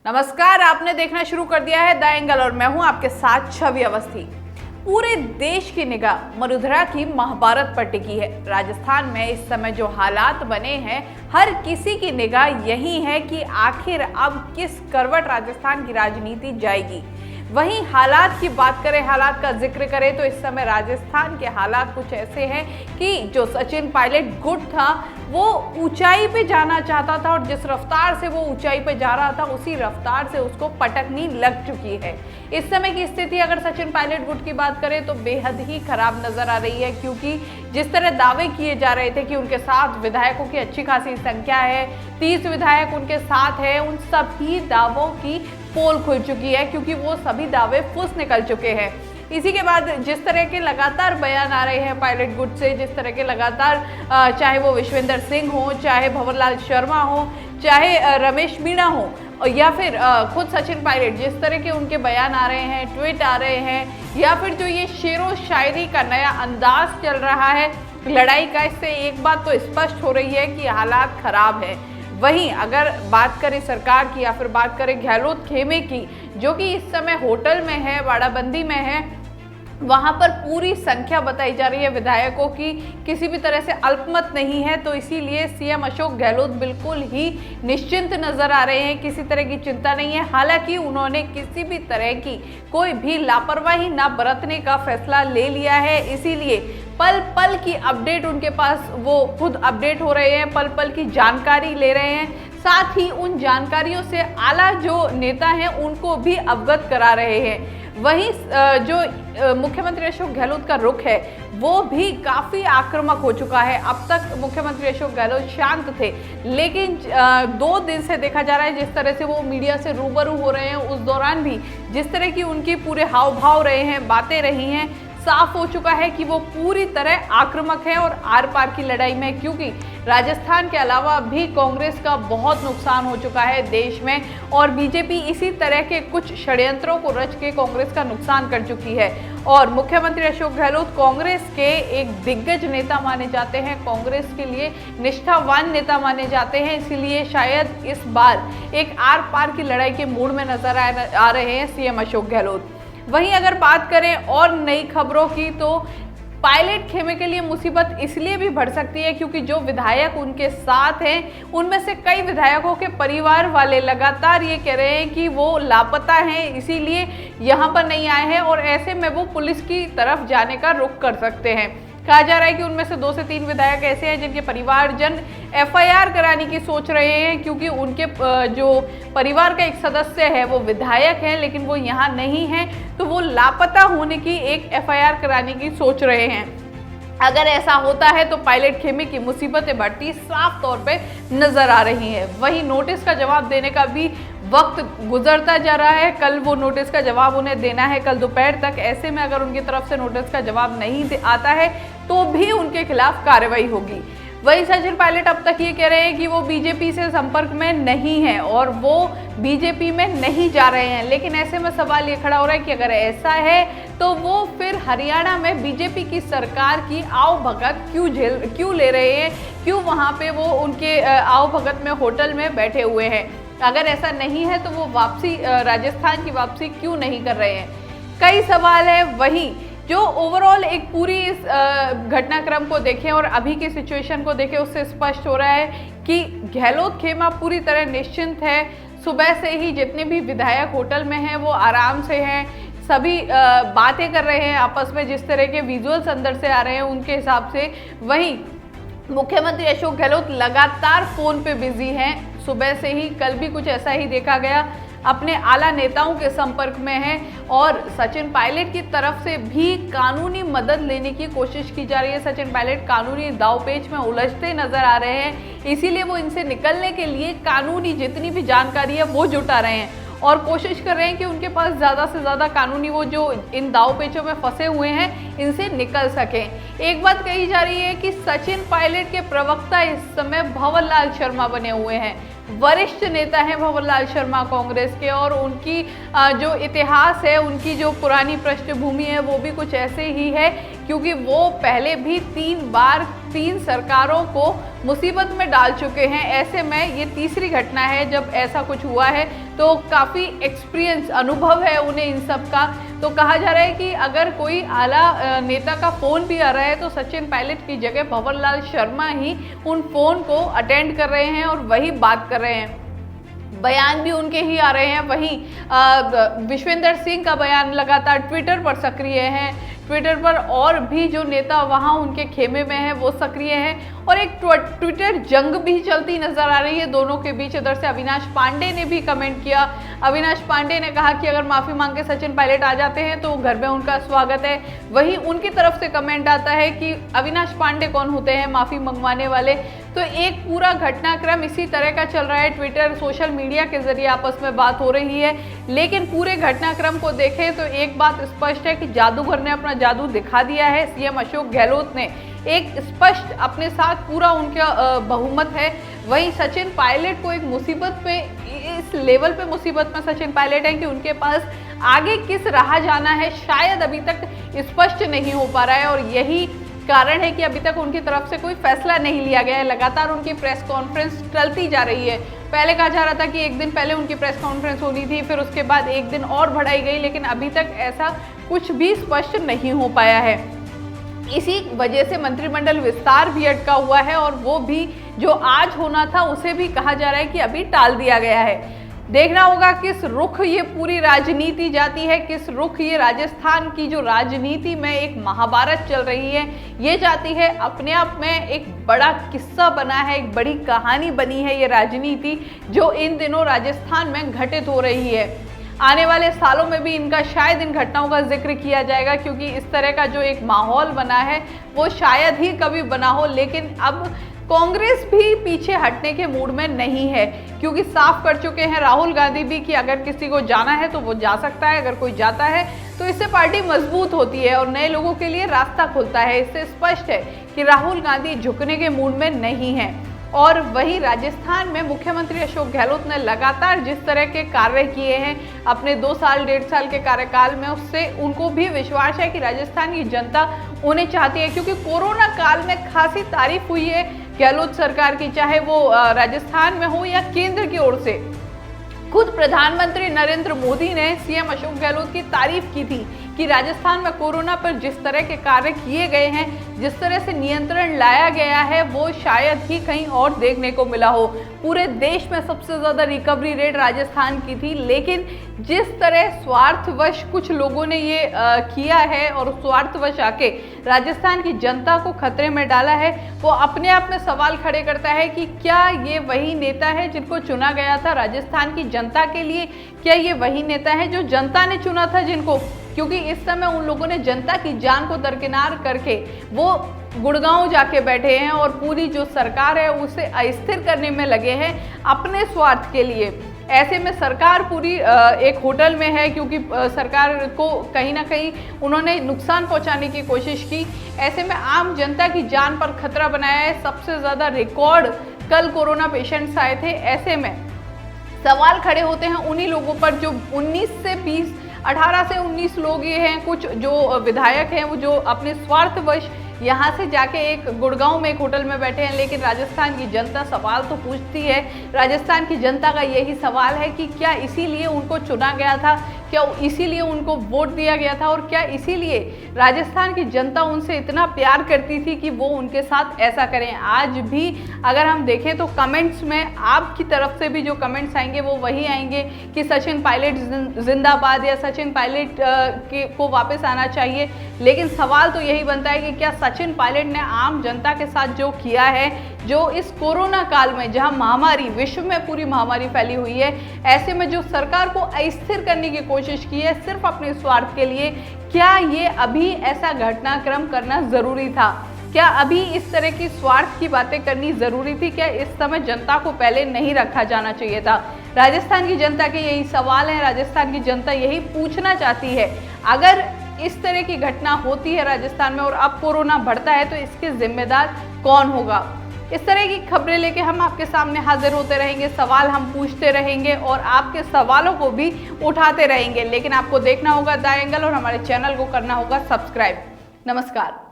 नमस्कार, आपने देखना शुरू कर दिया है द एंगल और मैं हूं आपके साथ छवि अवस्थी। पूरे देश की निगाह मरुधरा की महाभारत पर टिकी है। राजस्थान में इस समय जो हालात बने हैं, हर किसी की निगाह यही है कि आखिर अब किस करवट राजस्थान की राजनीति जाएगी। वहीं हालात की बात करें, हालात का जिक्र करें तो इस समय राजस्थान के हालात कुछ ऐसे हैं कि जो सचिन पायलट गुट था वो ऊंचाई पे जाना चाहता था और जिस रफ्तार से वो ऊंचाई पे जा रहा था उसी रफ्तार से उसको पटकनी लग चुकी है। इस समय की स्थिति अगर सचिन पायलट गुट की बात करें तो बेहद ही खराब नजर आ रही है, क्योंकि जिस तरह दावे किए जा रहे थे कि उनके साथ विधायकों की अच्छी खासी संख्या है, 30 विधायक उनके साथ है, उन सभी दावों की पोल खुल चुकी है क्योंकि वो सभी दावे फुस निकल चुके हैं। इसी के बाद जिस तरह के लगातार बयान आ रहे हैं पायलट गुट से, जिस तरह के लगातार चाहे वो विश्वेंद्र सिंह हो, चाहे भंवरलाल शर्मा हो, चाहे रमेश मीणा हो या फिर खुद सचिन पायलट, जिस तरह के उनके बयान आ रहे हैं, ट्वीट आ रहे हैं, या फिर जो ये शेरो शायरी का नया अंदाज चल रहा है लड़ाई का, इससे एक बात तो स्पष्ट हो रही है कि हालात खराब है। वहीं अगर बात करें सरकार की या फिर बात करें गहलोत खेमे की, जो कि इस समय होटल में है, बाड़ाबंदी में है, वहां पर पूरी संख्या बताई जा रही है विधायकों की किसी भी तरह से अल्पमत नहीं है, तो इसीलिए सीएम अशोक गहलोत बिल्कुल ही निश्चिंत नजर आ रहे हैं, किसी तरह की चिंता नहीं है। हालांकि उन्होंने किसी भी तरह की कोई भी लापरवाही ना बरतने का फैसला ले लिया है, इसीलिए पल पल की अपडेट उनके पास, वो खुद अपडेट हो रहे हैं, पल पल की जानकारी ले रहे हैं, साथ ही उन जानकारियों से आला जो नेता हैं उनको भी अवगत करा रहे हैं। वहीं जो मुख्यमंत्री अशोक गहलोत का रुख है वो भी काफ़ी आक्रामक हो चुका है। अब तक मुख्यमंत्री अशोक गहलोत शांत थे, लेकिन 2 दिन से देखा जा रहा है जिस तरह से वो मीडिया से रूबरू हो रहे हैं, उस दौरान भी जिस तरह की उनकी पूरे हाव भाव रहे हैं, बातें रही हैं, साफ हो चुका है कि वो पूरी तरह आक्रामक है और आर पार की लड़ाई में, क्योंकि राजस्थान के अलावा भी कांग्रेस का बहुत नुकसान हो चुका है देश में और बीजेपी इसी तरह के कुछ षड्यंत्रों को रच के कांग्रेस का नुकसान कर चुकी है। और मुख्यमंत्री अशोक गहलोत कांग्रेस के एक दिग्गज नेता माने जाते हैं, कांग्रेस के लिए निष्ठावान नेता माने जाते हैं, इसलिए शायद इस बार एक आर पार की लड़ाई के मूड में नजर आ रहे हैं सीएम अशोक गहलोत। वहीं अगर बात करें और नई खबरों की, तो पायलट खेमे के लिए मुसीबत इसलिए भी बढ़ सकती है क्योंकि जो विधायक उनके साथ हैं उनमें से कई विधायकों के परिवार वाले लगातार ये कह रहे हैं कि वो लापता हैं, इसीलिए यहाँ पर नहीं आए हैं और ऐसे में वो पुलिस की तरफ जाने का रुख कर सकते हैं। कहा जा रहा है कि उनमें से 2 से 3 विधायक ऐसे हैं जिनके परिवारजन एफआईआर कराने की सोच रहे हैं, क्योंकि उनके जो परिवार का एक सदस्य है वो विधायक है लेकिन वो यहाँ नहीं है, तो वो लापता होने की एक एफआईआर कराने की सोच रहे हैं। अगर ऐसा होता है तो पायलट खेमे की मुसीबतें बढ़ती साफ तौर पे नजर आ रही हैं। वहीं नोटिस का जवाब देने का भी वक्त गुजरता जा रहा है, कल वो नोटिस का जवाब उन्हें देना है, कल दोपहर तक। ऐसे में अगर उनकी तरफ से नोटिस का जवाब नहीं आता है तो भी उनके खिलाफ कार्रवाई होगी। वही सचिन पायलट अब तक ये कह रहे हैं कि वो बीजेपी से संपर्क में नहीं है और वो बीजेपी में नहीं जा रहे हैं, लेकिन ऐसे में सवाल ये खड़ा हो रहा है कि अगर ऐसा है तो वो फिर हरियाणा में बीजेपी की सरकार की आओ भगत क्यों ले रहे हैं, क्यों वहाँ पे वो उनके आओ भगत में होटल में बैठे हुए हैं। अगर ऐसा नहीं है तो वो वापसी, राजस्थान की वापसी क्यों नहीं कर रहे हैं, कई सवाल है। वहीं जो ओवरऑल एक पूरी इस घटनाक्रम को देखें और अभी की सिचुएशन को देखें, उससे स्पष्ट हो रहा है कि गहलोत खेमा पूरी तरह निश्चिंत है। सुबह से ही जितने भी विधायक होटल में हैं वो आराम से हैं, सभी बातें कर रहे हैं आपस में, जिस तरह के विजुअल्स अंदर से आ रहे हैं उनके हिसाब से। वहीं मुख्यमंत्री अशोक गहलोत लगातार फोन पे बिजी हैं, सुबह से ही, कल भी कुछ ऐसा ही देखा गया, अपने आला नेताओं के संपर्क में हैं और सचिन पायलट की तरफ से भी कानूनी मदद लेने की कोशिश की जा रही है। सचिन पायलट कानूनी दांवपेच में उलझते नजर आ रहे हैं, इसीलिए वो इनसे निकलने के लिए कानूनी जितनी भी जानकारी है वो जुटा रहे हैं और कोशिश कर रहे हैं कि उनके पास ज़्यादा से ज़्यादा कानूनी, वो जो इन दांवपेचों में फंसे हुए हैं, इनसे निकल सकें। एक बात कही जा रही है कि सचिन पायलट के प्रवक्ता इस समय भंवरलाल शर्मा बने हुए हैं, वरिष्ठ नेता हैं भंवरलाल शर्मा कांग्रेस के, और उनकी जो इतिहास है, उनकी जो पुरानी पृष्ठभूमि है वो भी कुछ ऐसे ही है क्योंकि वो पहले भी 3 बार 3 सरकारों को मुसीबत में डाल चुके हैं। ऐसे में ये तीसरी घटना है जब ऐसा कुछ हुआ है, तो काफ़ी एक्सपीरियंस अनुभव है उन्हें इन सब का। तो कहा जा रहा है कि अगर कोई आला नेता का फ़ोन भी आ रहा है तो सचिन पायलट की जगह भंवर लाल शर्मा ही उन फ़ोन को अटेंड कर रहे हैं और वही बात कर रहे हैं। बयान भी उनके ही आ रहे हैं। वहीं विश्वेंद्र सिंह का बयान लगातार ट्विटर पर सक्रिय है। ट्विटर पर और भी जो नेता वहां उनके खेमे में हैं वो सक्रिय हैं और एक ट्विटर जंग भी चलती नजर आ रही है दोनों के बीच। इधर से अविनाश पांडे ने भी कमेंट किया। अविनाश पांडे ने कहा कि अगर माफ़ी मांग के सचिन पायलट आ जाते हैं तो घर में उनका स्वागत है। वहीं उनकी तरफ से कमेंट आता है कि अविनाश पांडे कौन होते हैं माफ़ी मंगवाने वाले। तो एक पूरा घटनाक्रम इसी तरह का चल रहा है। ट्विटर सोशल मीडिया के जरिए आपस में बात हो रही है, लेकिन पूरे घटनाक्रम को देखें तो एक बात स्पष्ट है कि जादूगर ने अपना जादू दिखा दिया है। सीएम अशोक गहलोत ने एक स्पष्ट अपने साथ पूरा उनका बहुमत है। वहीं सचिन पायलट को एक मुसीबत पे, इस लेवल पे मुसीबत में सचिन पायलट है कि उनके पास आगे किस राह जाना है शायद अभी तक स्पष्ट नहीं हो पा रहा है और यही कारण है कि अभी तक उनकी तरफ से कोई फैसला नहीं लिया गया है। लगातार उनकी प्रेस कॉन्फ्रेंस टलती जा रही है। पहले कहा जा रहा था कि एक दिन पहले उनकी प्रेस कॉन्फ्रेंस होनी थी, फिर उसके बाद एक दिन और बढ़ाई गई, लेकिन अभी तक ऐसा कुछ भी स्पष्ट नहीं हो पाया है। इसी वजह से मंत्रिमंडल विस्तार भी अटका हुआ है और वो भी जो आज होना था उसे भी कहा जा रहा है कि अभी टाल दिया गया है। देखना होगा किस रुख ये पूरी राजनीति जाती है, किस रुख ये राजस्थान की जो राजनीति में एक महाभारत चल रही है ये जाती है। अपने आप में एक बड़ा किस्सा बना है, एक बड़ी कहानी बनी है ये राजनीति जो इन दिनों राजस्थान में घटित हो रही है। आने वाले सालों में भी इनका शायद इन घटनाओं का जिक्र किया जाएगा, क्योंकि इस तरह का जो एक माहौल बना है वो शायद ही कभी बना हो। लेकिन अब कांग्रेस भी पीछे हटने के मूड में नहीं है, क्योंकि साफ कर चुके हैं राहुल गांधी भी कि अगर किसी को जाना है तो वो जा सकता है, अगर कोई जाता है तो इससे पार्टी मजबूत होती है और नए लोगों के लिए रास्ता खुलता है। इससे स्पष्ट है कि राहुल गांधी झुकने के मूड में नहीं है। और वहीं राजस्थान में मुख्यमंत्री अशोक गहलोत ने लगातार जिस तरह के कार्य किए हैं अपने 2 साल 1.5 साल के कार्यकाल में, उससे उनको भी विश्वास है कि राजस्थान की जनता उन्हें चाहती है। क्योंकि कोरोना काल में खासी तारीफ हुई है गहलोत सरकार की, चाहे वो राजस्थान में हो या केंद्र की ओर से। खुद प्रधानमंत्री नरेंद्र मोदी ने सीएम अशोक गहलोत की तारीफ की थी कि राजस्थान में कोरोना पर जिस तरह के कार्य किए गए हैं, जिस तरह से नियंत्रण लाया गया है, वो शायद ही कहीं और देखने को मिला हो। पूरे देश में सबसे ज़्यादा रिकवरी रेट राजस्थान की थी, लेकिन जिस तरह स्वार्थवश कुछ लोगों ने ये किया है और स्वार्थवश आके राजस्थान की जनता को खतरे में डाला है, वो अपने आप में सवाल खड़े करता है कि क्या ये वही नेता है जिनको चुना गया था राजस्थान की जनता के लिए? क्या ये वही नेता है जो जनता ने चुना था जिनको? क्योंकि इस समय उन लोगों ने जनता की जान को दरकिनार करके वो गुड़गांव जाके बैठे हैं और पूरी जो सरकार है उसे अस्थिर करने में लगे हैं अपने स्वार्थ के लिए। ऐसे में सरकार पूरी एक होटल में है, क्योंकि सरकार को कहीं ना कहीं उन्होंने नुकसान पहुंचाने की कोशिश की। ऐसे में आम जनता की जान पर खतरा बनाया है। सबसे ज़्यादा रिकॉर्ड कल कोरोना पेशेंट्स आए थे। ऐसे में सवाल खड़े होते हैं उन्हीं लोगों पर जो 18 से 19 लोग ये हैं, कुछ जो विधायक हैं वो जो अपने स्वार्थवश यहाँ से जाके एक गुड़गांव में एक होटल में बैठे हैं। लेकिन राजस्थान की जनता सवाल तो पूछती है। राजस्थान की जनता का यही सवाल है कि क्या इसीलिए उनको चुना गया था, क्या इसीलिए उनको वोट दिया गया था, और क्या इसीलिए राजस्थान की जनता उनसे इतना प्यार करती थी कि वो उनके साथ ऐसा करें। आज भी अगर हम देखें तो कमेंट्स में आपकी तरफ से भी जो कमेंट्स आएंगे वो वही आएंगे कि सचिन पायलट जिंदाबाद या सचिन पायलट को वापस आना चाहिए। लेकिन सवाल तो यही बनता है कि क्या सचिन पायलट ने आम जनता के साथ जो किया है, जो इस कोरोना काल में जहां महामारी, विश्व में पूरी महामारी फैली हुई है, ऐसे में जो सरकार को अस्थिर करने की कोशिश की है सिर्फ अपने स्वार्थ के लिए, क्या ये अभी ऐसा घटनाक्रम करना जरूरी था? क्या अभी इस तरह की स्वार्थ की बातें करनी जरूरी थी? क्या इस समय जनता को पहले नहीं रखा जाना चाहिए था? राजस्थान की जनता के यही सवाल है। राजस्थान की जनता यही पूछना चाहती है। अगर इस तरह की घटना होती है राजस्थान में और अब कोरोना बढ़ता है तो इसके जिम्मेदार कौन होगा? इस तरह की खबरें लेके हम आपके सामने हाजिर होते रहेंगे, सवाल हम पूछते रहेंगे और आपके सवालों को भी उठाते रहेंगे। लेकिन आपको देखना होगा द एंगल और हमारे चैनल को करना होगा सब्सक्राइब। नमस्कार।